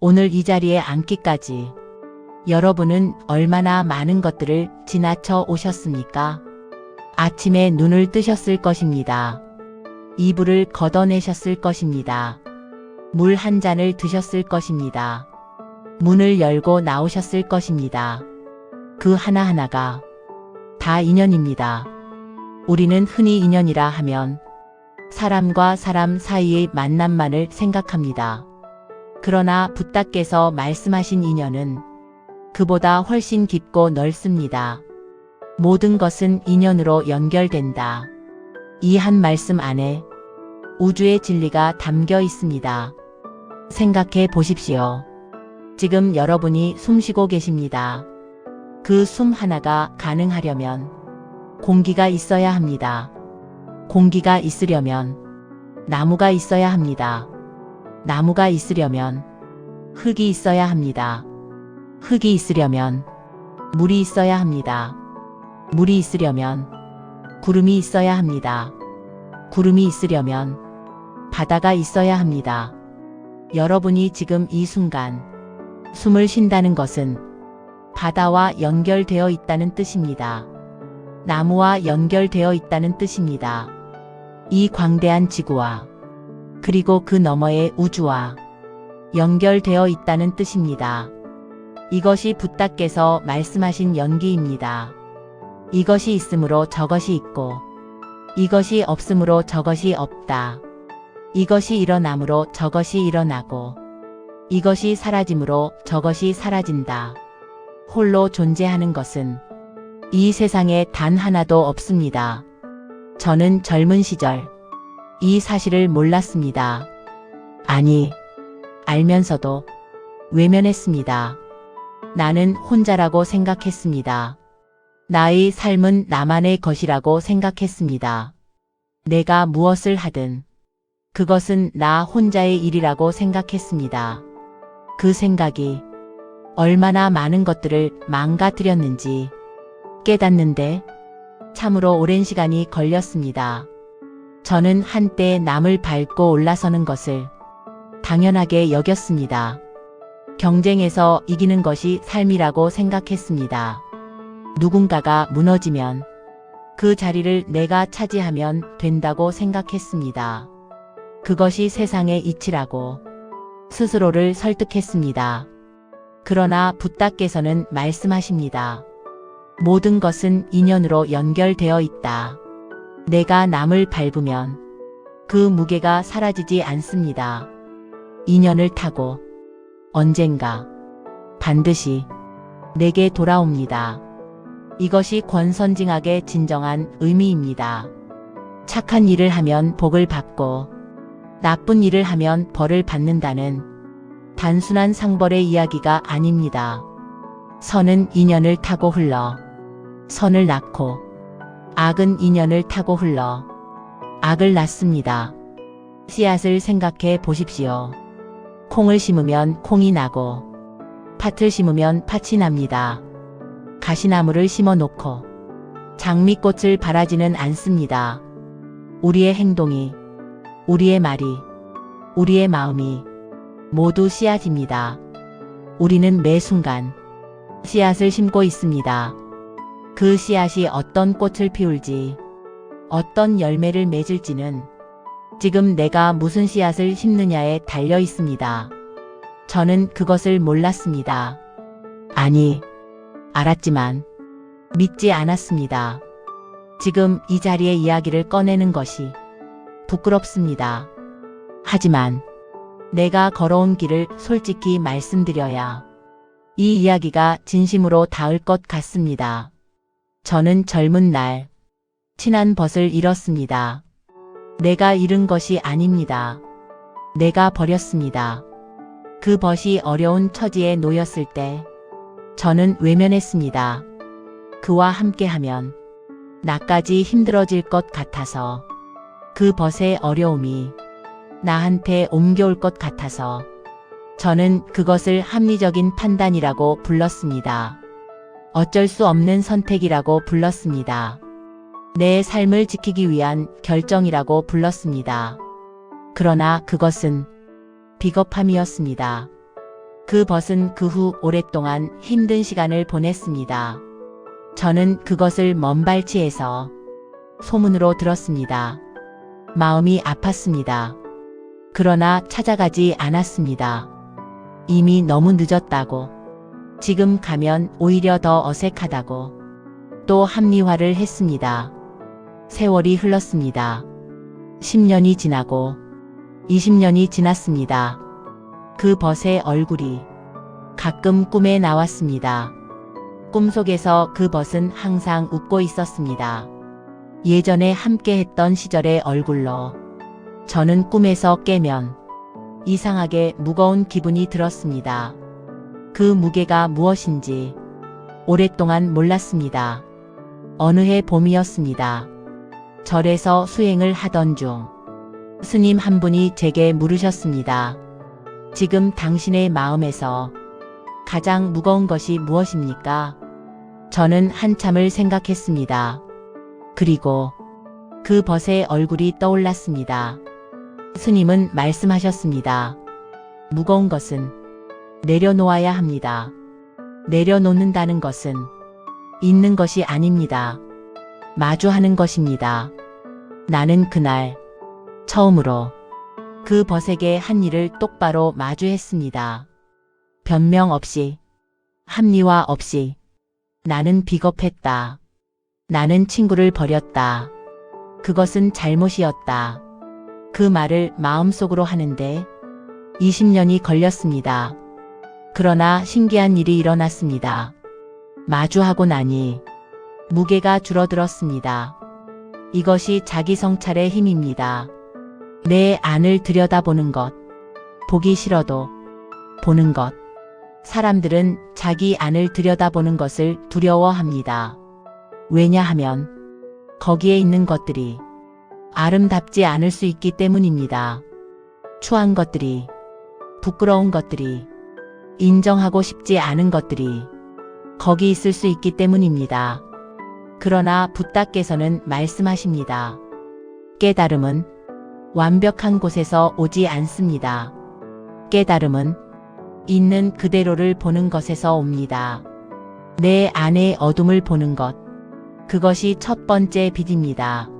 오늘 이 자리에 앉기까지 여러분은 얼마나 많은 것들을 지나쳐 오셨습니까? 아침에 눈을 뜨셨을 것입니다. 이불을 걷어내셨을 것입니다. 물 한 잔을 드셨을 것입니다. 문을 열고 나오셨을 것입니다. 그 하나하나가 다 인연입니다. 우리는 흔히 인연이라 하면 사람과 사람 사이의 만남만을 생각합니다. 그러나 붓다께서 말씀하신 인연은 그보다 훨씬 깊고 넓습니다. 모든 것은 인연으로 연결된다. 이 한 말씀 안에 우주의 진리가 담겨 있습니다. 생각해 보십시오. 지금 여러분이 숨 쉬고 계십니다. 그 숨 하나가 가능하려면 공기가 있어야 합니다. 공기가 있으려면 나무가 있어야 합니다. 나무가 있으려면 흙이 있어야 합니다. 흙이 있으려면 물이 있어야 합니다. 물이 있으려면 구름이 있어야 합니다. 구름이 있으려면 바다가 있어야 합니다. 여러분이 지금 이 순간 숨을 쉰다는 것은 바다와 연결되어 있다는 뜻입니다. 나무와 연결되어 있다는 뜻입니다. 이 광대한 지구와 그리고 그 너머의 우주와 연결되어 있다는 뜻입니다. 이것이 붓다께서 말씀하신 연기입니다. 이것이 있으므로 저것이 있고 이것이 없으므로 저것이 없다. 이것이 일어남으로 저것이 일어나고 이것이 사라짐으로 저것이 사라진다. 홀로 존재하는 것은 이 세상에 단 하나도 없습니다. 저는 젊은 시절 이 사실을 몰랐습니다. 아니, 알면서도 외면했습니다. 나는 혼자라고 생각했습니다. 나의 삶은 나만의 것이라고 생각했습니다. 내가 무엇을 하든 그것은 나 혼자의 일이라고 생각했습니다. 그 생각이 얼마나 많은 것들을 망가뜨렸는지 깨닫는데 참으로 오랜 시간이 걸렸습니다. 저는 한때 남을 밟고 올라서는 것을 당연하게 여겼습니다. 경쟁에서 이기는 것이 삶이라고 생각했습니다. 누군가가 무너지면 그 자리를 내가 차지하면 된다고 생각했습니다. 그것이 세상의 이치라고 스스로를 설득했습니다. 그러나 붓다께서는 말씀하십니다. 모든 것은 인연으로 연결되어 있다. 내가 남을 밟으면 그 무게가 사라지지 않습니다. 인연을 타고 언젠가 반드시 내게 돌아옵니다. 이것이 권선징악의 진정한 의미입니다. 착한 일을 하면 복을 받고 나쁜 일을 하면 벌을 받는다는 단순한 상벌의 이야기가 아닙니다. 선은 인연을 타고 흘러 선을 낳고 악은 인연을 타고 흘러 악을 낳습니다. 씨앗을 생각해 보십시오. 콩을 심으면 콩이 나고 팥을 심으면 팥이 납니다. 가시나무를 심어 놓고 장미꽃을 바라지는 않습니다. 우리의 행동이, 우리의 말이, 우리의 마음이 모두 씨앗입니다. 우리는 매 순간 씨앗을 심고 있습니다. 그 씨앗이 어떤 꽃을 피울지, 어떤 열매를 맺을지는 지금 내가 무슨 씨앗을 심느냐에 달려 있습니다. 저는 그것을 몰랐습니다. 아니, 알았지만 믿지 않았습니다. 지금 이 자리에 이야기를 꺼내는 것이 부끄럽습니다. 하지만 내가 걸어온 길을 솔직히 말씀드려야 이 이야기가 진심으로 닿을 것 같습니다. 저는 젊은 날 친한 벗을 잃었습니다. 내가 잃은 것이 아닙니다. 내가 버렸습니다. 그 벗이 어려운 처지에 놓였을 때 저는 외면했습니다. 그와 함께하면 나까지 힘들어질 것 같아서, 그 벗의 어려움이 나한테 옮겨올 것 같아서 저는 그것을 합리적인 판단이라고 불렀습니다. 어쩔 수 없는 선택이라고 불렀습니다. 내 삶을 지키기 위한 결정이라고 불렀습니다. 그러나 그것은 비겁함이었습니다. 그 벗은 그 후 오랫동안 힘든 시간을 보냈습니다. 저는 그것을 먼 발치에서 소문으로 들었습니다. 마음이 아팠습니다. 그러나 찾아가지 않았습니다. 이미 너무 늦었다고. 지금 가면 오히려 더 어색하다고. 또 합리화를 했습니다. 세월이 흘렀습니다. 10년이 지나고 20년이 지났습니다. 그 벗의 얼굴이 가끔 꿈에 나왔습니다. 꿈속에서 그 벗은 항상 웃고 있었습니다. 예전에 함께 했던 시절의 얼굴로. 저는 꿈에서 깨면 이상하게 무거운 기분이 들었습니다. 그 무게가 무엇인지 오랫동안 몰랐습니다. 어느 해 봄이었습니다. 절에서 수행을 하던 중 스님 한 분이 제게 물으셨습니다. 지금 당신의 마음에서 가장 무거운 것이 무엇입니까? 저는 한참을 생각했습니다. 그리고 그 벗의 얼굴이 떠올랐습니다. 스님은 말씀하셨습니다. 무거운 것은 내려놓아야 합니다. 내려놓는다는 것은 있는 것이 아닙니다. 마주하는 것입니다. 나는 그날 처음으로 그 벗에게 한 일을 똑바로 마주했습니다. 변명 없이, 합리화 없이. 나는 비겁했다. 나는 친구를 버렸다. 그것은 잘못이었다. 그 말을 마음속으로 하는데 20년이 걸렸습니다. 그러나 신기한 일이 일어났습니다. 마주하고 나니 무게가 줄어들었습니다. 이것이 자기 성찰의 힘입니다. 내 안을 들여다보는 것. 보기 싫어도 보는 것. 사람들은 자기 안을 들여다보는 것을 두려워합니다. 왜냐하면 거기에 있는 것들이 아름답지 않을 수 있기 때문입니다. 추한 것들이, 부끄러운 것들이, 인정하고 싶지 않은 것들이 거기 있을 수 있기 때문입니다. 그러나 붓다께서는 말씀하십니다. 깨달음은 완벽한 곳에서 오지 않습니다. 깨달음은 있는 그대로를 보는 것에서 옵니다. 내 안의 어둠을 보는 것. 그것이 첫 번째 빛입니다.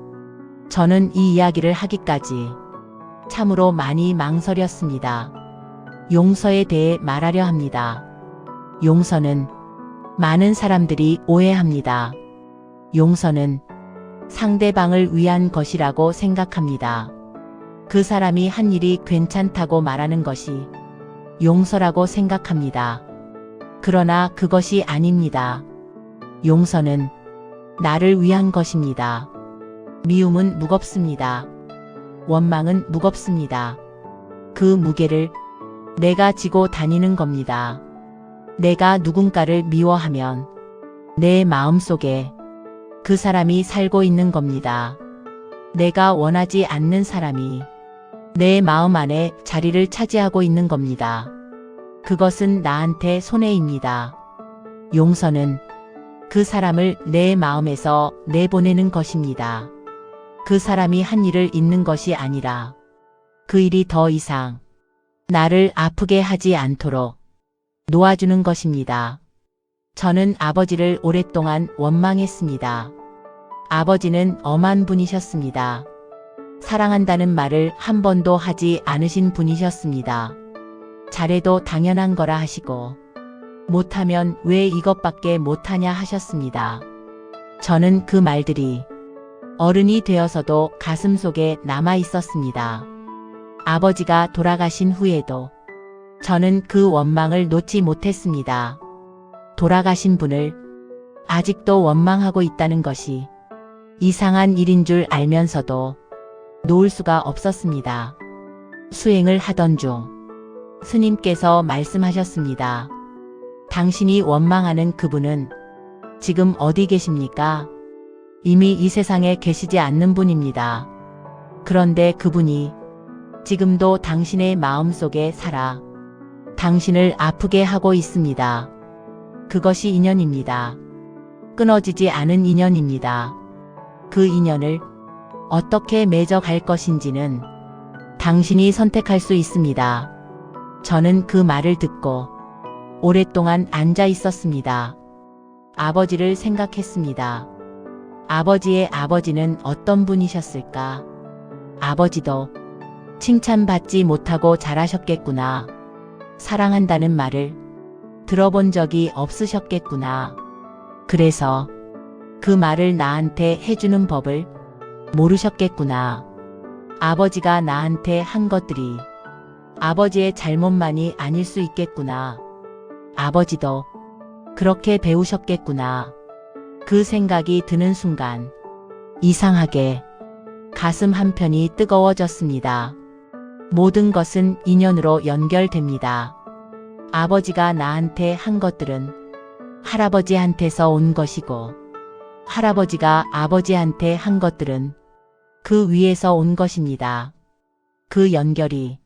저는 이 이야기를 하기까지 참으로 많이 망설였습니다. 용서에 대해 말하려 합니다. 용서는 많은 사람들이 오해합니다. 용서는 상대방을 위한 것이라고 생각합니다. 그 사람이 한 일이 괜찮다고 말하는 것이 용서라고 생각합니다. 그러나 그것이 아닙니다. 용서는 나를 위한 것입니다. 미움은 무겁습니다. 원망은 무겁습니다. 그 무게를 내가 지고 다니는 겁니다. 내가 누군가를 미워하면 내 마음속에 그 사람이 살고 있는 겁니다. 내가 원하지 않는 사람이 내 마음 안에 자리를 차지하고 있는 겁니다. 그것은 나한테 손해입니다. 용서는 그 사람을 내 마음에서 내보내는 것입니다. 그 사람이 한 일을 잊는 것이 아니라 그 일이 더 이상 나를 아프게 하지 않도록 놓아주는 것입니다. 저는 아버지를 오랫동안 원망했습니다. 아버지는 엄한 분이셨습니다. 사랑한다는 말을 한 번도 하지 않으신 분이셨습니다. 잘해도 당연한 거라 하시고 못하면 왜 이것밖에 못하냐 하셨습니다. 저는 그 말들이 어른이 되어서도 가슴속에 남아 있었습니다. 아버지가 돌아가신 후에도 저는 그 원망을 놓지 못했습니다. 돌아가신 분을 아직도 원망하고 있다는 것이 이상한 일인 줄 알면서도 놓을 수가 없었습니다. 수행을 하던 중 스님께서 말씀하셨습니다. 당신이 원망하는 그분은 지금 어디 계십니까? 이미 이 세상에 계시지 않는 분입니다. 그런데 그분이 지금도 당신의 마음속에 살아 당신을 아프게 하고 있습니다. 그것이 인연입니다. 끊어지지 않은 인연입니다. 그 인연을 어떻게 맺어갈 것인지는 당신이 선택할 수 있습니다. 저는 그 말을 듣고 오랫동안 앉아 있었습니다. 아버지를 생각했습니다. 아버지의 아버지는 어떤 분이셨을까? 아버지도 칭찬받지 못하고 자라셨겠구나. 사랑한다는 말을 들어본 적이 없으셨겠구나. 그래서 그 말을 나한테 해주는 법을 모르셨겠구나. 아버지가 나한테 한 것들이 아버지의 잘못만이 아닐 수 있겠구나. 아버지도 그렇게 배우셨겠구나. 그 생각이 드는 순간 이상하게 가슴 한편이 뜨거워졌습니다. 모든 것은 인연으로 연결됩니다. 아버지가 나한테 한 것들은 할아버지한테서 온 것이고, 할아버지가 아버지한테 한 것들은 그 위에서 온 것입니다. 그 연결이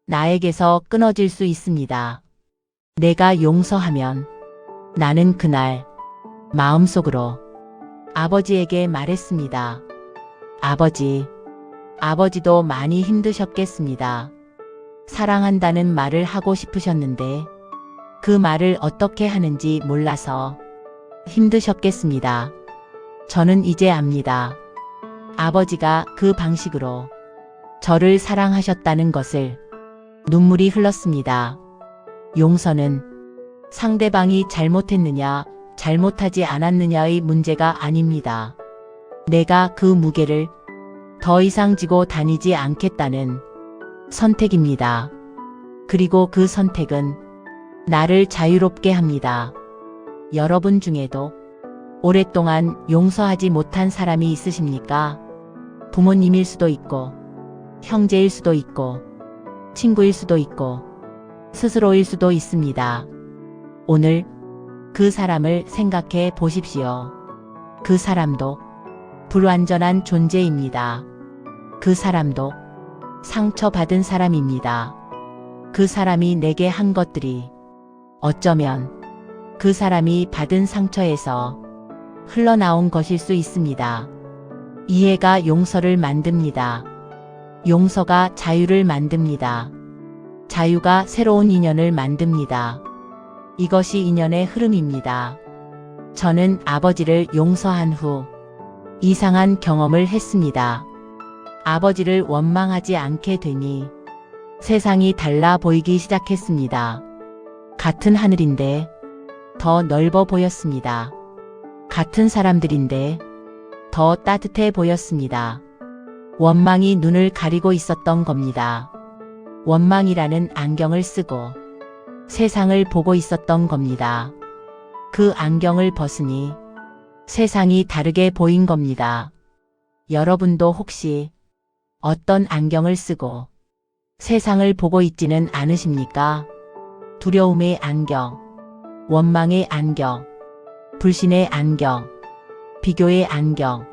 나에게서 끊어질 수 있습니다. 내가 용서하면 나는 그날 마음속으로 아버지에게 말했습니다. 아버지, 아버지도 많이 힘드셨겠습니다. 사랑한다는 말을 하고 싶으셨는데 그 말을 어떻게 하는지 몰라서 힘드셨겠습니다. 저는 이제 압니다. 아버지가 그 방식으로 저를 사랑하셨다는 것을. 눈물이 흘렀습니다. 용서는 상대방이 잘못했느냐, 잘못하지 않았느냐의 문제가 아닙니다. 내가 그 무게를 더 이상 지고 다니지 않겠다는 선택입니다. 그리고 그 선택은 나를 자유롭게 합니다. 여러분 중에도 오랫동안 용서하지 못한 사람이 있으십니까? 부모님일 수도 있고, 형제일 수도 있고, 친구일 수도 있고, 스스로일 수도 있습니다. 오늘 그 사람을 생각해 보십시오. 그 사람도 불완전한 존재입니다. 그 사람도 상처받은 사람입니다. 그 사람이 내게 한 것들이 어쩌면 그 사람이 받은 상처에서 흘러나온 것일 수 있습니다. 이해가 용서를 만듭니다. 용서가 자유를 만듭니다. 자유가 새로운 인연을 만듭니다. 이것이 인연의 흐름입니다. 저는 아버지를 용서한 후 이상한 경험을 했습니다. 아버지를 원망하지 않게 되니 세상이 달라 보이기 시작했습니다. 같은 하늘인데 더 넓어 보였습니다. 같은 사람들인데 더 따뜻해 보였습니다. 원망이 눈을 가리고 있었던 겁니다. 원망이라는 안경을 쓰고 세상을 보고 있었던 겁니다. 그 안경을 벗으니 세상이 다르게 보인 겁니다. 여러분도 혹시 어떤 안경을 쓰고 세상을 보고 있지는 않으십니까? 두려움의 안경, 원망의 안경, 불신의 안경, 비교의 안경.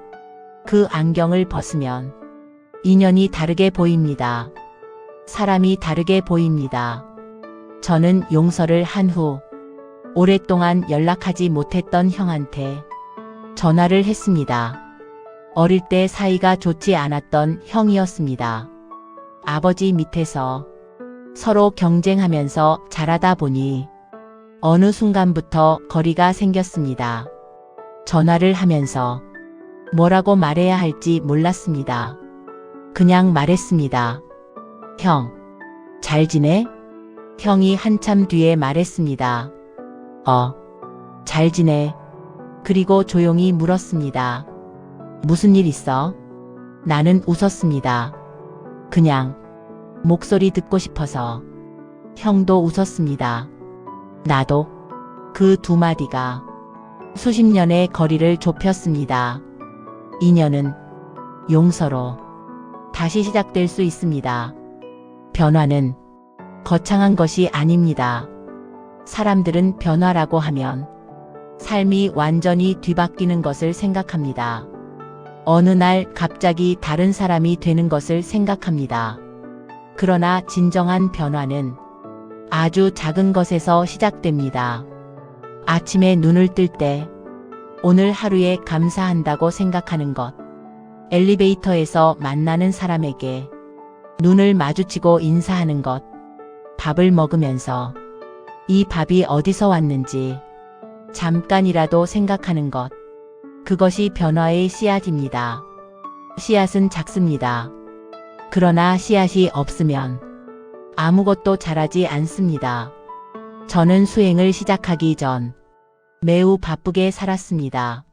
그 안경을 벗으면 인연이 다르게 보입니다. 사람이 다르게 보입니다. 저는 용서를 한 후 오랫동안 연락하지 못했던 형한테 전화를 했습니다. 어릴 때 사이가 좋지 않았던 형이었습니다. 아버지 밑에서 서로 경쟁하면서 자라다 보니 어느 순간부터 거리가 생겼습니다. 전화를 하면서 뭐라고 말해야 할지 몰랐습니다. 그냥 말했습니다. 형, 잘 지내? 형이 한참 뒤에 말했습니다. 잘 지내. 그리고 조용히 물었습니다. 무슨 일 있어? 나는 웃었습니다. 그냥 목소리 듣고 싶어서. 형도 웃었습니다. 나도. 그 두 마디가 수십 년의 거리를 좁혔습니다. 인연은 용서로 다시 시작될 수 있습니다. 변화는 거창한 것이 아닙니다. 사람들은 변화라고 하면 삶이 완전히 뒤바뀌는 것을 생각합니다. 어느 날 갑자기 다른 사람이 되는 것을 생각합니다. 그러나 진정한 변화는 아주 작은 것에서 시작됩니다. 아침에 눈을 뜰 때 오늘 하루에 감사한다고 생각하는 것. 엘리베이터에서 만나는 사람에게 눈을 마주치고 인사하는 것. 밥을 먹으면서 이 밥이 어디서 왔는지 잠깐이라도 생각하는 것. 그것이 변화의 씨앗입니다. 씨앗은 작습니다. 그러나 씨앗이 없으면 아무것도 자라지 않습니다. 저는 수행을 시작하기 전 매우 바쁘게 살았습니다.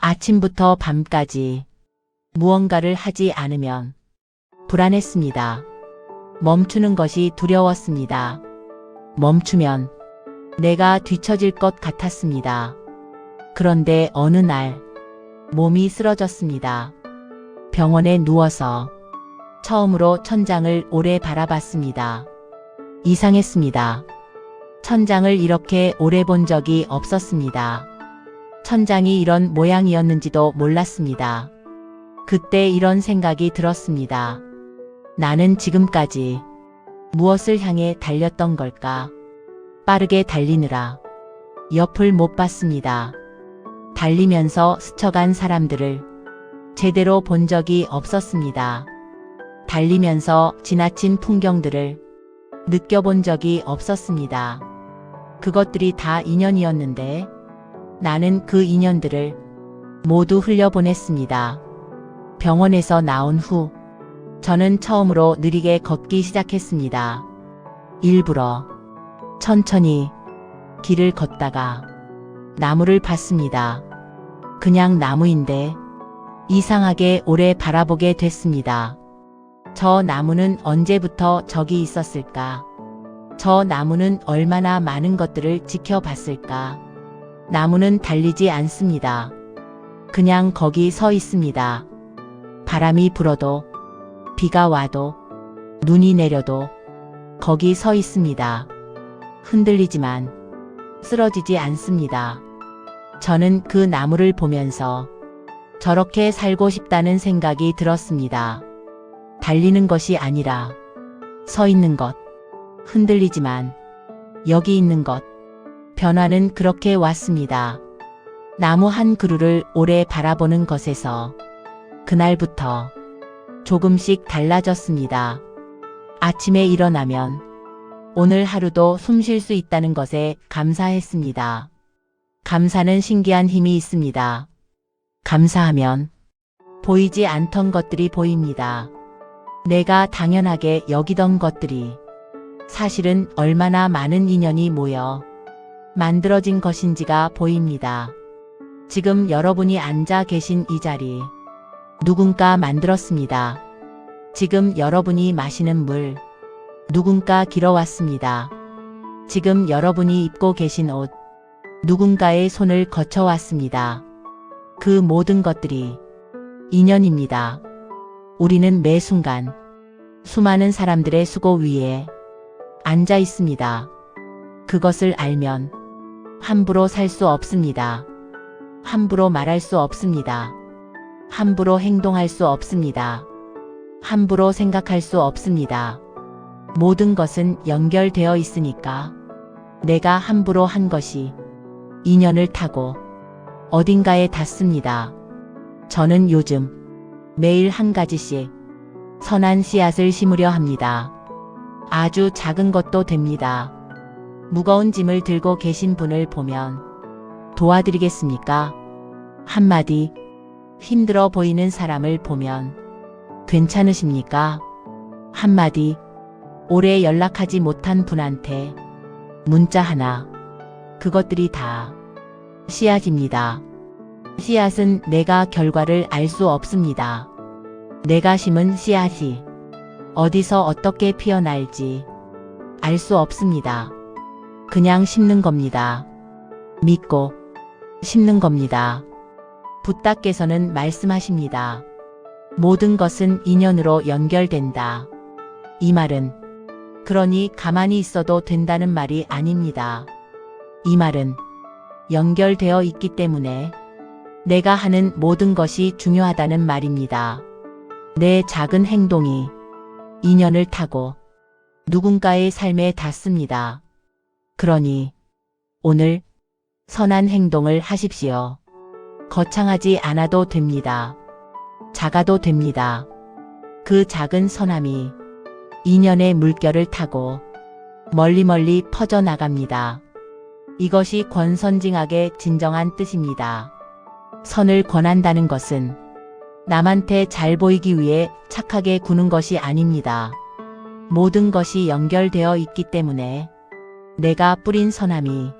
아침부터 밤까지 무언가를 하지 않으면 불안했습니다. 멈추는 것이 두려웠습니다. 멈추면 내가 뒤처질 것 같았습니다. 그런데 어느 날 몸이 쓰러졌습니다. 병원에 누워서 처음으로 천장을 오래 바라봤습니다. 이상했습니다. 천장을 이렇게 오래 본 적이 없었습니다. 천장이 이런 모양이었는지도 몰랐습니다. 그때 이런 생각이 들었습니다. 나는 지금까지 무엇을 향해 달렸던 걸까? 빠르게 달리느라 옆을 못 봤습니다. 달리면서 스쳐간 사람들을 제대로 본 적이 없었습니다. 달리면서 지나친 풍경들을 느껴본 적이 없었습니다. 그것들이 다 인연이었는데 나는 그 인연들을 모두 흘려보냈습니다. 병원에서 나온 후 저는 처음으로 느리게 걷기 시작했습니다. 일부러 천천히 길을 걷다가 나무를 봤습니다. 그냥 나무인데 이상하게 오래 바라보게 됐습니다. 저 나무는 언제부터 저기 있었을까? 저 나무는 얼마나 많은 것들을 지켜봤을까? 나무는 달리지 않습니다. 그냥 거기 서 있습니다. 바람이 불어도, 비가 와도, 눈이 내려도 거기 서 있습니다. 흔들리지만 쓰러지지 않습니다. 저는 그 나무를 보면서 저렇게 살고 싶다는 생각이 들었습니다. 달리는 것이 아니라 서 있는 것, 흔들리지만 여기 있는 것. 변화는 그렇게 왔습니다. 나무 한 그루를 오래 바라보는 것에서 그날부터 조금씩 달라졌습니다. 아침에 일어나면 오늘 하루도 숨 쉴 수 있다는 것에 감사했습니다. 감사는 신기한 힘이 있습니다. 감사하면 보이지 않던 것들이 보입니다. 내가 당연하게 여기던 것들이 사실은 얼마나 많은 인연이 모여 만들어진 것인지가 보입니다. 지금 여러분이 앉아 계신 이 자리, 누군가 만들었습니다. 지금 여러분이 마시는 물, 누군가 길어왔습니다. 지금 여러분이 입고 계신 옷, 누군가의 손을 거쳐왔습니다. 그 모든 것들이 인연입니다. 우리는 매 순간 수많은 사람들의 수고 위에 앉아 있습니다. 그것을 알면 함부로 살 수 없습니다. 함부로 말할 수 없습니다. 함부로 행동할 수 없습니다. 함부로 생각할 수 없습니다. 모든 것은 연결되어 있으니까 내가 함부로 한 것이 인연을 타고 어딘가에 닿습니다. 저는 요즘 매일 한 가지씩 선한 씨앗을 심으려 합니다. 아주 작은 것도 됩니다. 무거운 짐을 들고 계신 분을 보면 도와드리겠습니까? 한마디 힘들어 보이는 사람을 보면 괜찮으십니까? 한마디 오래 연락하지 못한 분한테 문자 하나. 그것들이 다 씨앗입니다. 씨앗은 내가 결과를 알 수 없습니다. 내가 심은 씨앗이 어디서 어떻게 피어날지 알 수 없습니다. 그냥 심는 겁니다. 믿고 심는 겁니다. 부따께서는 말씀하십니다. 모든 것은 인연으로 연결된다. 이 말은 그러니 가만히 있어도 된다는 말이 아닙니다. 이 말은 연결되어 있기 때문에 내가 하는 모든 것이 중요하다는 말입니다. 내 작은 행동이 인연을 타고 누군가의 삶에 닿습니다. 그러니 오늘 선한 행동을 하십시오. 거창하지 않아도 됩니다. 작아도 됩니다. 그 작은 선함이 인연의 물결을 타고 멀리 퍼져나갑니다. 이것이 권선징악의 진정한 뜻입니다. 선을 권한다는 것은 남한테 잘 보이기 위해 착하게 구는 것이 아닙니다. 모든 것이 연결되어 있기 때문에 내가 뿌린 선함이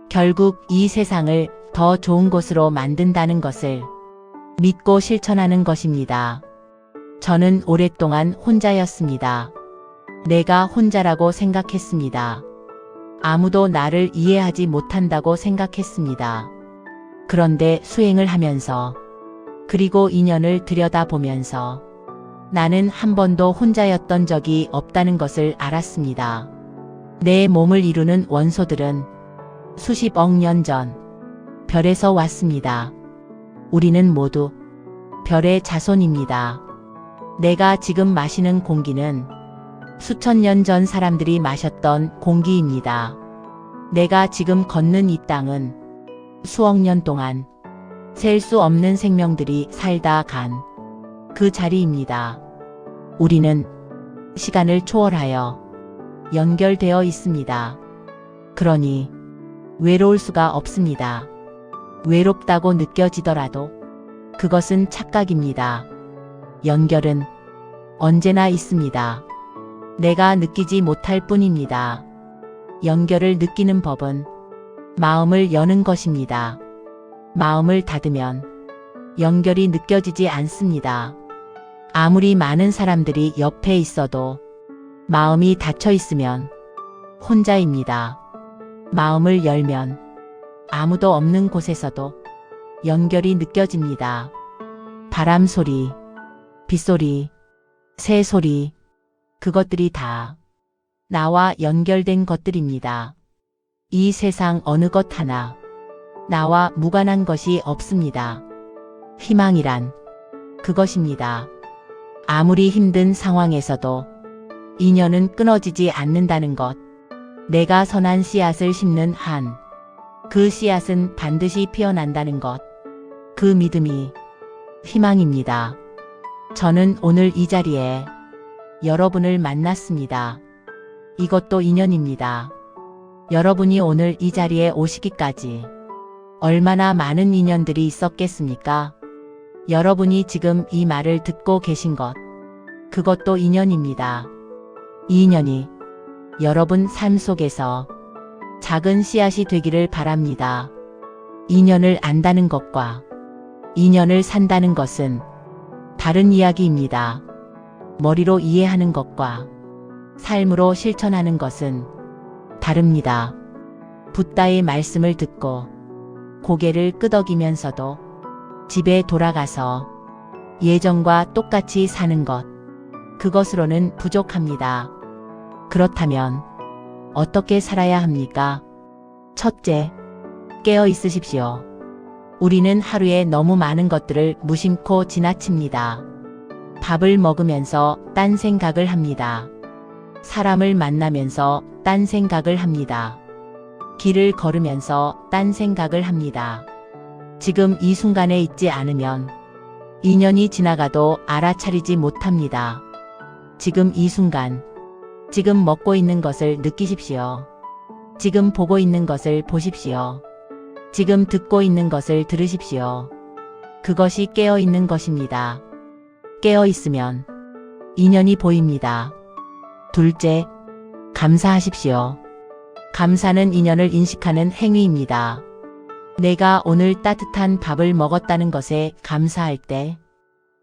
결국 이 세상을 더 좋은 곳으로 만든다는 것을 믿고 실천하는 것입니다. 저는 오랫동안 혼자였습니다. 내가 혼자라고 생각했습니다. 아무도 나를 이해하지 못한다고 생각했습니다. 그런데 수행을 하면서 그리고 인연을 들여다보면서 나는 한 번도 혼자였던 적이 없다는 것을 알았습니다. 내 몸을 이루는 원소들은 수십억 년 전 별에서 왔습니다. 우리는 모두 별의 자손입니다. 내가 지금 마시는 공기는 수천 년 전 사람들이 마셨던 공기입니다. 내가 지금 걷는 이 땅은 수억 년 동안 셀 수 없는 생명들이 살다 간 그 자리입니다. 우리는 시간을 초월하여 연결되어 있습니다. 그러니 외로울 수가 없습니다. 외롭다고 느껴지더라도 그것은 착각입니다. 연결은 언제나 있습니다. 내가 느끼지 못할 뿐입니다. 연결을 느끼는 법은 마음을 여는 것입니다. 마음을 닫으면 연결이 느껴지지 않습니다. 아무리 많은 사람들이 옆에 있어도 마음이 닫혀 있으면 혼자입니다. 마음을 열면 아무도 없는 곳에서도 연결이 느껴집니다. 바람 소리, 빗소리, 새 소리, 그것들이 다 나와 연결된 것들입니다. 이 세상 어느 것 하나 나와 무관한 것이 없습니다. 희망이란 그것입니다. 아무리 힘든 상황에서도 인연은 끊어지지 않는다는 것. 내가 선한 씨앗을 심는 한 그 씨앗은 반드시 피어난다는 것. 그 믿음이 희망입니다. 저는 오늘 이 자리에 여러분을 만났습니다. 이것도 인연입니다. 여러분이 오늘 이 자리에 오시기까지 얼마나 많은 인연들이 있었겠습니까? 여러분이 지금 이 말을 듣고 계신 것, 그것도 인연입니다. 이 인연이 여러분 삶 속에서 작은 씨앗이 되기를 바랍니다. 인연을 안다는 것과 인연을 산다는 것은 다른 이야기입니다. 머리로 이해하는 것과 삶으로 실천하는 것은 다릅니다. 붓다의 말씀을 듣고 고개를 끄덕이면서도 집에 돌아가서 예전과 똑같이 사는 것, 그것으로는 부족합니다. 그렇다면 어떻게 살아야 합니까? 첫째, 깨어 있으십시오. 우리는 하루에 너무 많은 것들을 무심코 지나칩니다. 밥을 먹으면서 딴 생각을 합니다. 사람을 만나면서 딴 생각을 합니다. 길을 걸으면서 딴 생각을 합니다. 지금 이 순간에 있지 않으면 인연이 지나가도 알아차리지 못합니다. 지금 이 순간, 지금 먹고 있는 것을 느끼십시오. 지금 보고 있는 것을 보십시오. 지금 듣고 있는 것을 들으십시오. 그것이 깨어 있는 것입니다. 깨어 있으면 인연이 보입니다. 둘째, 감사하십시오. 감사는 인연을 인식하는 행위입니다. 내가 오늘 따뜻한 밥을 먹었다는 것에 감사할 때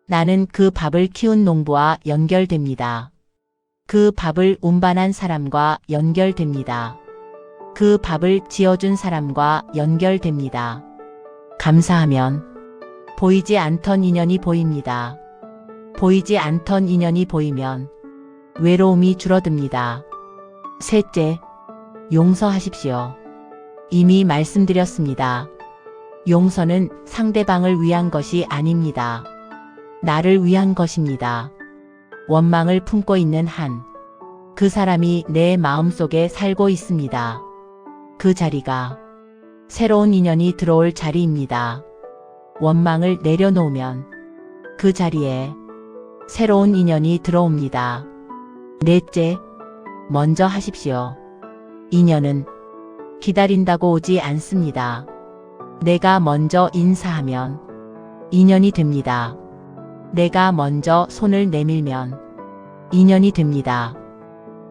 나는 그 밥을 키운 농부와 연결됩니다. 그 밥을 운반한 사람과 연결됩니다. 그 밥을 지어준 사람과 연결됩니다. 감사하면 보이지 않던 인연이 보입니다. 보이지 않던 인연이 보이면 외로움이 줄어듭니다. 셋째, 용서하십시오. 이미 말씀드렸습니다. 용서는 상대방을 위한 것이 아닙니다. 나를 위한 것입니다. 원망을 품고 있는 한, 그 사람이 내 마음속에 살고 있습니다. 그 자리가 새로운 인연이 들어올 자리입니다. 원망을 내려놓으면 그 자리에 새로운 인연이 들어옵니다. 넷째, 먼저 하십시오. 인연은 기다린다고 오지 않습니다. 내가 먼저 인사하면 인연이 됩니다. 내가 먼저 손을 내밀면 인연이 됩니다.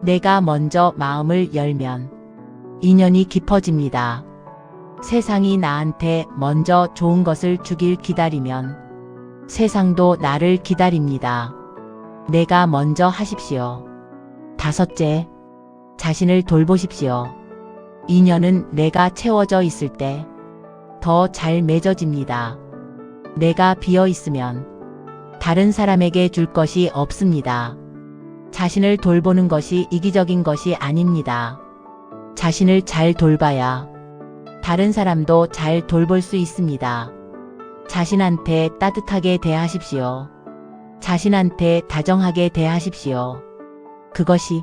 내가 먼저 마음을 열면 인연이 깊어집니다. 세상이 나한테 먼저 좋은 것을 주길 기다리면 세상도 나를 기다립니다. 내가 먼저 하십시오. 5째, 자신을 돌보십시오. 인연은 내가 채워져 있을 때 더 잘 맺어집니다. 내가 비어 있으면 다른 사람에게 줄 것이 없습니다. 자신을 돌보는 것이 이기적인 것이 아닙니다. 자신을 잘 돌봐야 다른 사람도 잘 돌볼 수 있습니다. 자신한테 따뜻하게 대하십시오. 자신한테 다정하게 대하십시오. 그것이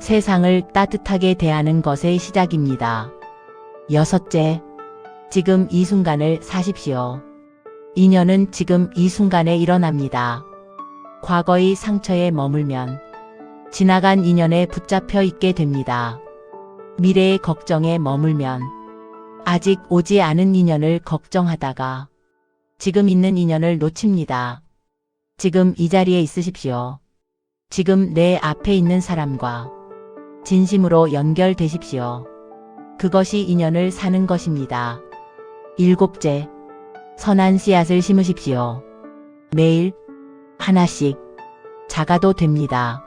세상을 따뜻하게 대하는 것의 시작입니다. 6째, 지금 이 순간을 사십시오. 인연은 지금 이 순간에 일어납니다. 과거의 상처에 머물면 지나간 인연에 붙잡혀 있게 됩니다. 미래의 걱정에 머물면 아직 오지 않은 인연을 걱정하다가 지금 있는 인연을 놓칩니다. 지금 이 자리에 있으십시오. 지금 내 앞에 있는 사람과 진심으로 연결되십시오. 그것이 인연을 사는 것입니다. 7째, 선한 씨앗을 심으십시오. 매일 하나씩 작아도 됩니다.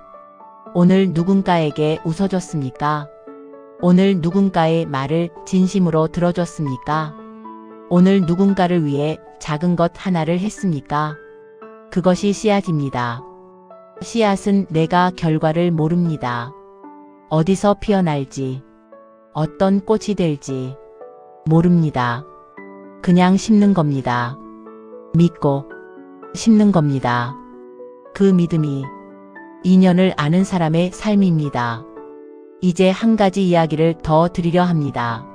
오늘 누군가에게 웃어줬습니까? 오늘 누군가의 말을 진심으로 들어줬습니까? 오늘 누군가를 위해 작은 것 하나를 했습니까? 그것이 씨앗입니다. 씨앗은 내가 결과를 모릅니다. 어디서 피어날지, 어떤 꽃이 될지 모릅니다. 그냥 심는 겁니다. 믿고 심는 겁니다. 그 믿음이 인연을 아는 사람의 삶입니다. 이제 한 가지 이야기를 더 드리려 합니다.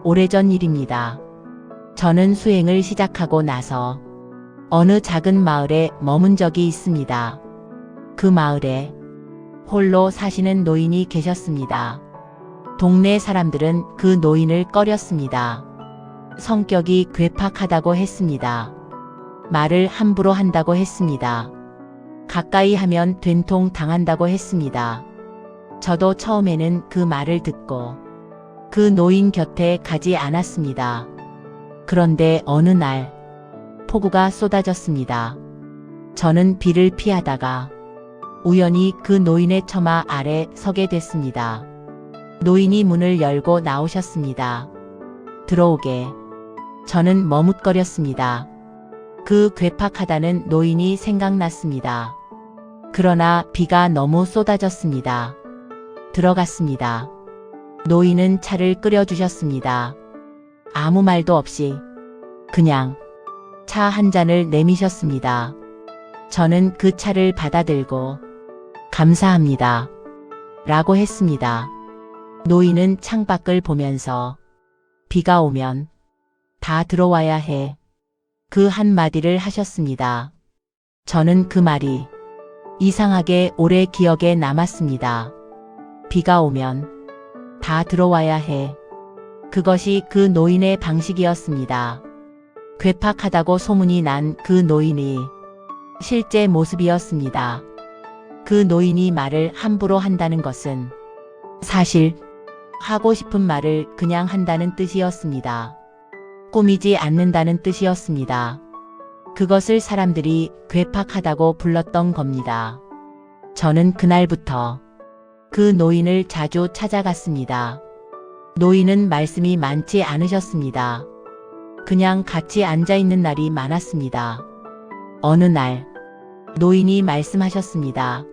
오래전 일입니다. 저는 수행을 시작하고 나서 어느 작은 마을에 머문 적이 있습니다. 그 마을에 홀로 사시는 노인이 계셨습니다. 동네 사람들은 그 노인을 꺼렸습니다. 성격이 괴팍하다고 했습니다. 말을 함부로 한다고 했습니다. 가까이 하면 된통 당한다고 했습니다. 저도 처음에는 그 말을 듣고 그 노인 곁에 가지 않았습니다. 그런데 어느 날 폭우가 쏟아졌습니다. 저는 비를 피하다가 우연히 그 노인의 처마 아래 서게 됐습니다. 노인이 문을 열고 나오셨습니다. 들어오게. 저는 머뭇거렸습니다. 그 괴팍하다는 노인이 생각났습니다. 그러나 비가 너무 쏟아졌습니다. 들어갔습니다. 노인은 차를 끓여주셨습니다. 아무 말도 없이 그냥 차 한 잔을 내미셨습니다. 저는 그 차를 받아들고 감사합니다. 라고 했습니다. 노인은 창밖을 보면서 비가 오면 다 들어와야 해. 그 한마디를 하셨습니다. 저는 그 말이 이상하게 오래 기억에 남았습니다. 비가 오면 다 들어와야 해. 그것이 그 노인의 방식이었습니다. 괴팍하다고 소문이 난 그 노인이 실제 모습이었습니다. 그 노인이 말을 함부로 한다는 것은 사실 하고 싶은 말을 그냥 한다는 뜻이었습니다. 꾸미지 않는다는 뜻이었습니다. 그것을 사람들이 괴팍하다고 불렀던 겁니다. 저는 그날부터 그 노인을 자주 찾아갔습니다. 노인은 말씀이 많지 않으셨습니다. 그냥 같이 앉아있는 날이 많았습니다. 어느 날 노인이 말씀하셨습니다.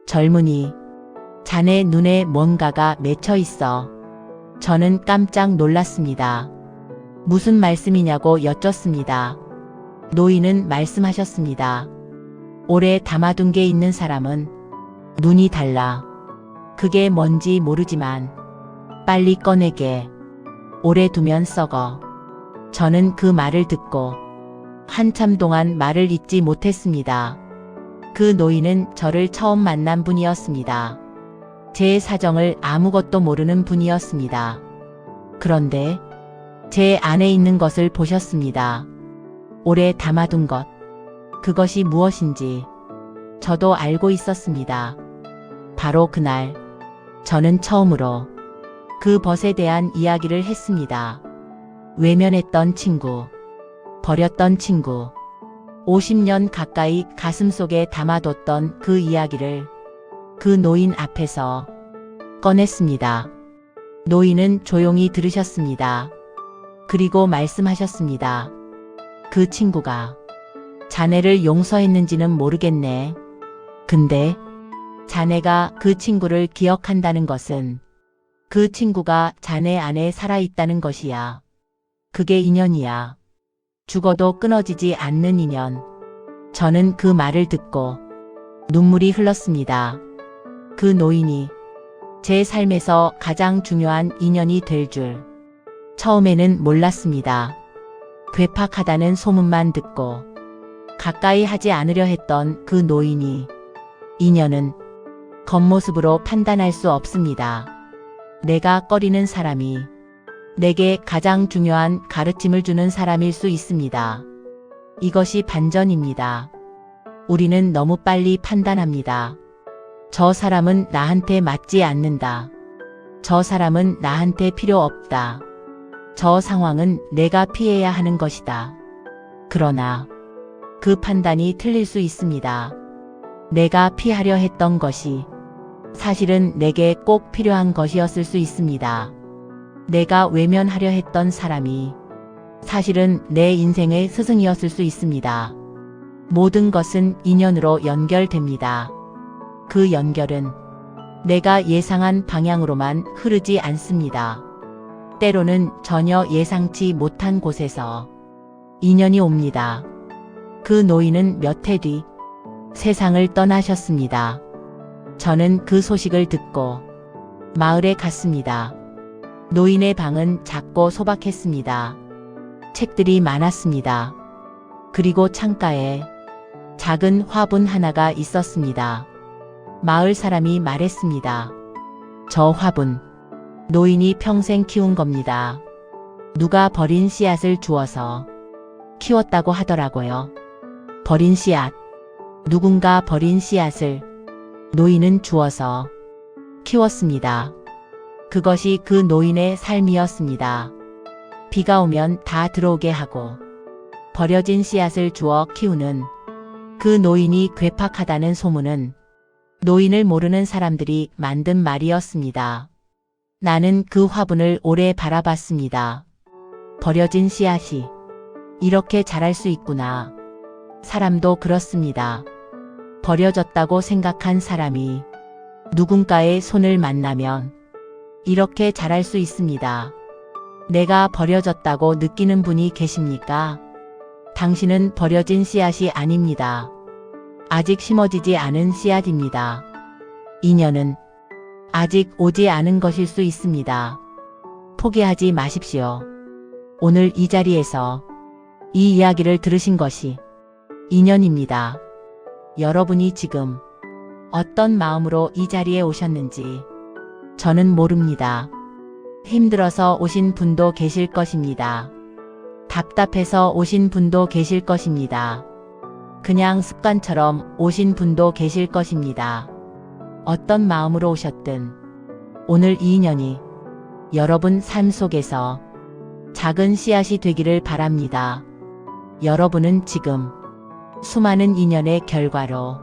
젊은이, 자네 눈에 뭔가가 맺혀 있어. 저는 깜짝 놀랐습니다. 무슨 말씀이냐고 여쭙습니다. 노인은 말씀하셨습니다. 오래 담아둔 게 있는 사람은 눈이 달라. 그게 뭔지 모르지만 빨리 꺼내게. 오래 두면 썩어. 저는 그 말을 듣고 한참 동안 말을 잇지 못했습니다. 그 노인은 저를 처음 만난 분이었습니다. 제 사정을 아무것도 모르는 분이었습니다. 그런데 제 안에 있는 것을 보셨습니다. 오래 담아둔 것. 그것이 무엇인지 저도 알고 있었습니다. 바로 그날 저는 처음으로 그 벗에 대한 이야기를 했습니다. 외면했던 친구, 버렸던 친구, 50년 가까이 가슴속에 담아뒀던 그 이야기를 그 노인 앞에서 꺼냈습니다. 노인은 조용히 들으셨습니다. 그리고 말씀하셨습니다. 그 친구가 자네를 용서했는지는 모르겠네. 근데 자네가 그 친구를 기억한다는 것은 그 친구가 자네 안에 살아있다는 것이야. 그게 인연이야. 죽어도 끊어지지 않는 인연. 저는 그 말을 듣고 눈물이 흘렀습니다. 그 노인이 제 삶에서 가장 중요한 인연이 될 줄 처음에는 몰랐습니다. 괴팍하다는 소문만 듣고 가까이 하지 않으려 했던 그 노인이 인연은 겉모습으로 판단할 수 없습니다. 내가 꺼리는 사람이 내게 가장 중요한 가르침을 주는 사람일 수 있습니다. 이것이 반전입니다. 우리는 너무 빨리 판단합니다. 저 사람은 나한테 맞지 않는다. 저 사람은 나한테 필요 없다. 저 상황은 내가 피해야 하는 것이다. 그러나 그 판단이 틀릴 수 있습니다. 내가 피하려 했던 것이 사실은 내게 꼭 필요한 것이었을 수 있습니다. 내가 외면하려 했던 사람이 사실은 내 인생의 스승이었을 수 있습니다. 모든 것은 인연으로 연결됩니다. 그 연결은 내가 예상한 방향으로만 흐르지 않습니다. 때로는 전혀 예상치 못한 곳에서 인연이 옵니다. 그 노인은 몇 해 뒤 세상을 떠나셨습니다. 저는 그 소식을 듣고 마을에 갔습니다. 노인의 방은 작고 소박했습니다. 책들이 많았습니다. 그리고 창가에 작은 화분 하나가 있었습니다. 마을 사람이 말했습니다. 저 화분, 노인이 평생 키운 겁니다. 누가 버린 씨앗을 주워서 키웠다고 하더라고요. 버린 씨앗. 누군가 버린 씨앗을 노인은 주워서 키웠습니다. 그것이 그 노인의 삶이었습니다. 비가 오면 다 들어오게 하고 버려진 씨앗을 주워 키우는 그 노인이 괴팍하다는 소문은 노인을 모르는 사람들이 만든 말이었습니다. 나는 그 화분을 오래 바라봤습니다. 버려진 씨앗이 이렇게 자랄 수 있구나. 사람도 그렇습니다. 버려졌다고 생각한 사람이 누군가의 손을 만나면 이렇게 자랄 수 있습니다. 내가 버려졌다고 느끼는 분이 계십니까? 당신은 버려진 씨앗이 아닙니다. 아직 심어지지 않은 씨앗입니다. 인연은 아직 오지 않은 것일 수 있습니다. 포기하지 마십시오. 오늘 이 자리에서 이 이야기를 들으신 것이 인연입니다. 여러분이 지금 어떤 마음으로 이 자리에 오셨는지 저는 모릅니다. 힘들어서 오신 분도 계실 것입니다. 답답해서 오신 분도 계실 것입니다. 그냥 습관처럼 오신 분도 계실 것입니다. 어떤 마음으로 오셨든 오늘 이 인연이 여러분 삶 속에서 작은 씨앗이 되기를 바랍니다. 여러분은 지금 수많은 인연의 결과로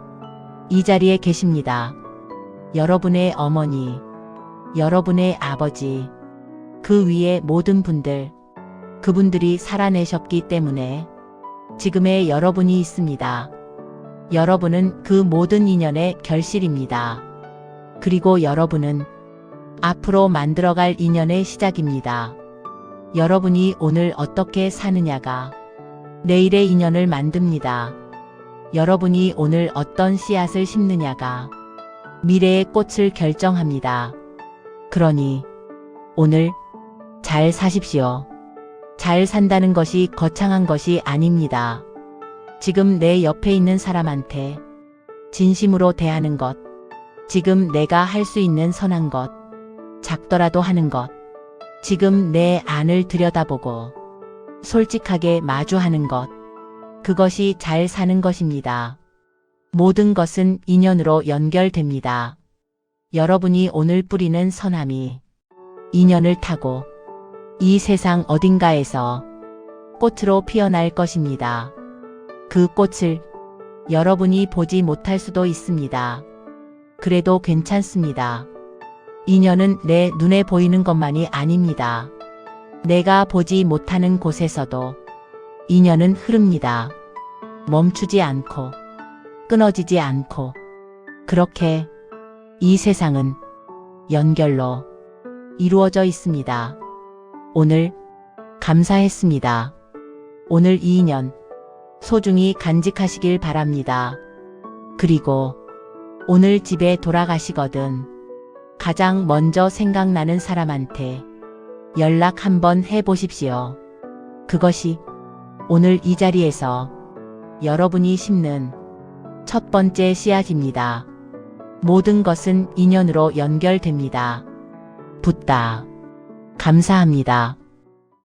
이 자리에 계십니다. 여러분의 어머니, 여러분의 아버지, 그 위에 모든 분들, 그분들이 살아내셨기 때문에 지금의 여러분이 있습니다. 여러분은 그 모든 인연의 결실입니다. 그리고 여러분은 앞으로 만들어갈 인연의 시작입니다. 여러분이 오늘 어떻게 사느냐가 내일의 인연을 만듭니다. 여러분이 오늘 어떤 씨앗을 심느냐가 미래의 꽃을 결정합니다. 그러니 오늘 잘 사십시오. 잘 산다는 것이 거창한 것이 아닙니다. 지금 내 옆에 있는 사람한테 진심으로 대하는 것, 지금 내가 할 수 있는 선한 것, 작더라도 하는 것, 지금 내 안을 들여다보고 솔직하게 마주하는 것, 그것이 잘 사는 것입니다. 모든 것은 인연으로 연결됩니다. 여러분이 오늘 뿌리는 선함이 인연을 타고 이 세상 어딘가에서 꽃으로 피어날 것입니다. 그 꽃을 여러분이 보지 못할 수도 있습니다. 그래도 괜찮습니다. 인연은 내 눈에 보이는 것만이 아닙니다. 내가 보지 못하는 곳에서도 인연은 흐릅니다. 멈추지 않고 끊어지지 않고 그렇게 이 세상은 연결로 이루어져 있습니다. 오늘 감사했습니다. 오늘 이 인연 소중히 간직하시길 바랍니다. 그리고 오늘 집에 돌아가시거든 가장 먼저 생각나는 사람한테 연락 한번 해보십시오. 그것이 오늘 이 자리에서 여러분이 심는 첫 번째 씨앗입니다. 모든 것은 인연으로 연결됩니다. 붓다. 감사합니다.